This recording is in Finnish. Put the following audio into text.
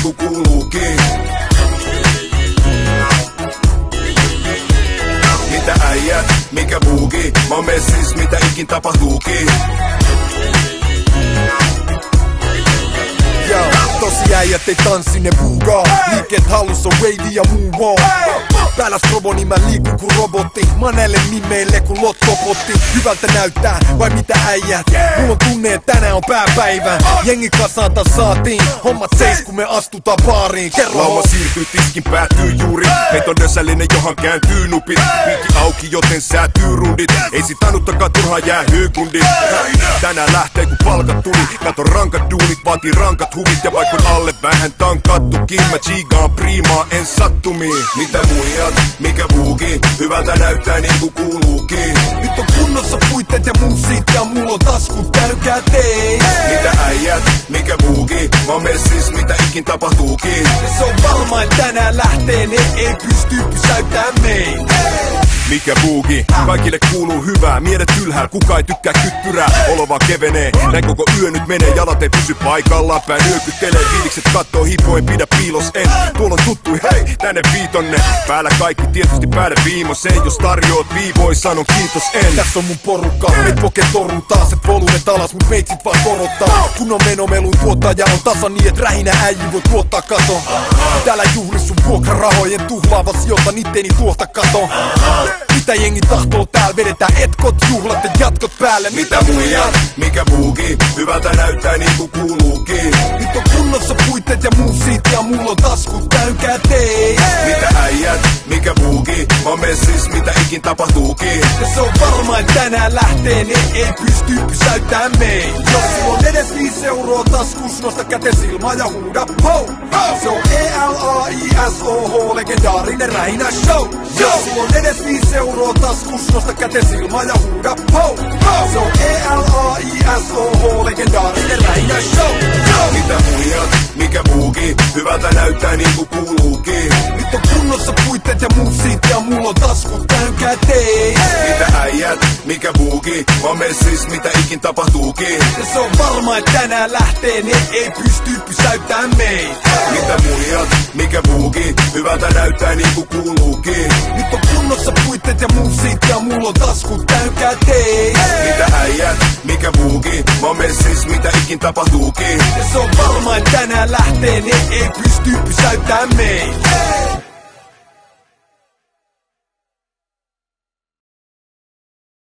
niinku kuuluukin. Mitä äijät, mikä buugi? Mä oon messis, mitä ikin tapahtuukin. Tosi äijät ei tanssi, ne buugaa. Liikkeet hallussa, wavy ja muu on. Päällä strobo, niin mä liikun ku robotti. Mä näille nimeille ku lottopotti. Hyvältä näyttää, vai mitä äijät? Mulla on tunne, että tänään on pääpäivä. Jengi kasaan taas saatiin. Hommat seis, kun me astutaan baariin. Kerro. Lauma siirtyy, tiskin päättyy juuri. Meitä on dösällinen, johon kääntyy nupit. Piikki auki, joten säätyy rundit. Ei sit ainuttakaan turhaa jää hyykundit. Tänään lähtee kun palkat tuli. Kato rankat duunit, vaatii rankat huvit. Ja vaikka alle vähän tankattukin, mä chigaan priimaa, en sattumiin. Mitä muijat, mikä buugi? Hyvältä näyttää niinku kuuluukin. Nyt on kunnossa puitteet ja muusit ja mulla on taskut, käykää teis. Mitä äijät, mikä buugi? Mä oon messis, mitä ikin tapahtuukin. Ja se on varma, että tänään lähtee, ne ei pysty pysäyttää meitä. Mikä buugi? Kaikille kuuluu hyvää, miehet ylhäällä, kuka ei tykkää kyttyrää. Olo vaan kevenee, näin koko yö nyt menee, jalat ei pysy paikallaan. Pää nyökyttelee, fiilikset kattoo, hipoen pidä piilos en. Tuolla on tuttu, hei, tänne viitonne. Päällä kaikki tietysti päälle viimoseen. Jos tarjoat viivoi, sanon kiitos en. Tässä on mun porukka, et poke torun taas, et volumet alas, mut meitsit vaan korottaa. Kun on menomelun tuottaja on tasa niin, et rähinä äijy voi tuottaa kato. Täällä juhli sun vuokrarahojen tuhlaava sijoita, nitteni tuolta kato. Mitä jengi tahtoo täällä, vedetään etkot, juhlat ja jatkot päälle. Mitä muijat, mikä buugi? Hyvältä näyttää niinku kuuluukin. Nyt on kunnossa puitteet ja muusit ja mulla on taskut, käykää teis. Mitä äijät, mikä buugi? Mä oon messis, mitä ikin tapahtuukin. Ja se on varma, että tänään lähtee, ne ei pysty pysäyttää meitä. Jos sulla on edes 5 euroa taskus, nosta kätes ilmaan ja huuda ho, ho. Se on ELAISOH, legendaarinen rähinä show. Jos sulla on edes 5 euroa taskus, nosta kätes ilmaan ja huuda ho, ho. Se on ELAISOH, legendaarinen rähinä show. Mitä muijat, mikä buugi? Hyvältä näyttää niinku kuuluukin. Nyt on kunnossa puitteet ja muusit ja mulla on taskut, käykää teis. Mitä äijät, mikä buugi? Mä oon messis, mitä ikin tapahtuukin. Ja se on varma, että tänään lähtee, ne ei pysty pysäyttää meitä. Mitä muijat, mikä buugi? Hyvältä näyttää niinku kuuluukin. Nyt on kunnossa puitteet ja muusit ja mulla on taskut, käykää teis. Mitä äijät, mikä buugi? Mä oon messis, mitä ikin tapahtuukin. Ja se on varma, että tänään lähtee, ne ei pysty pysäyttää meitä.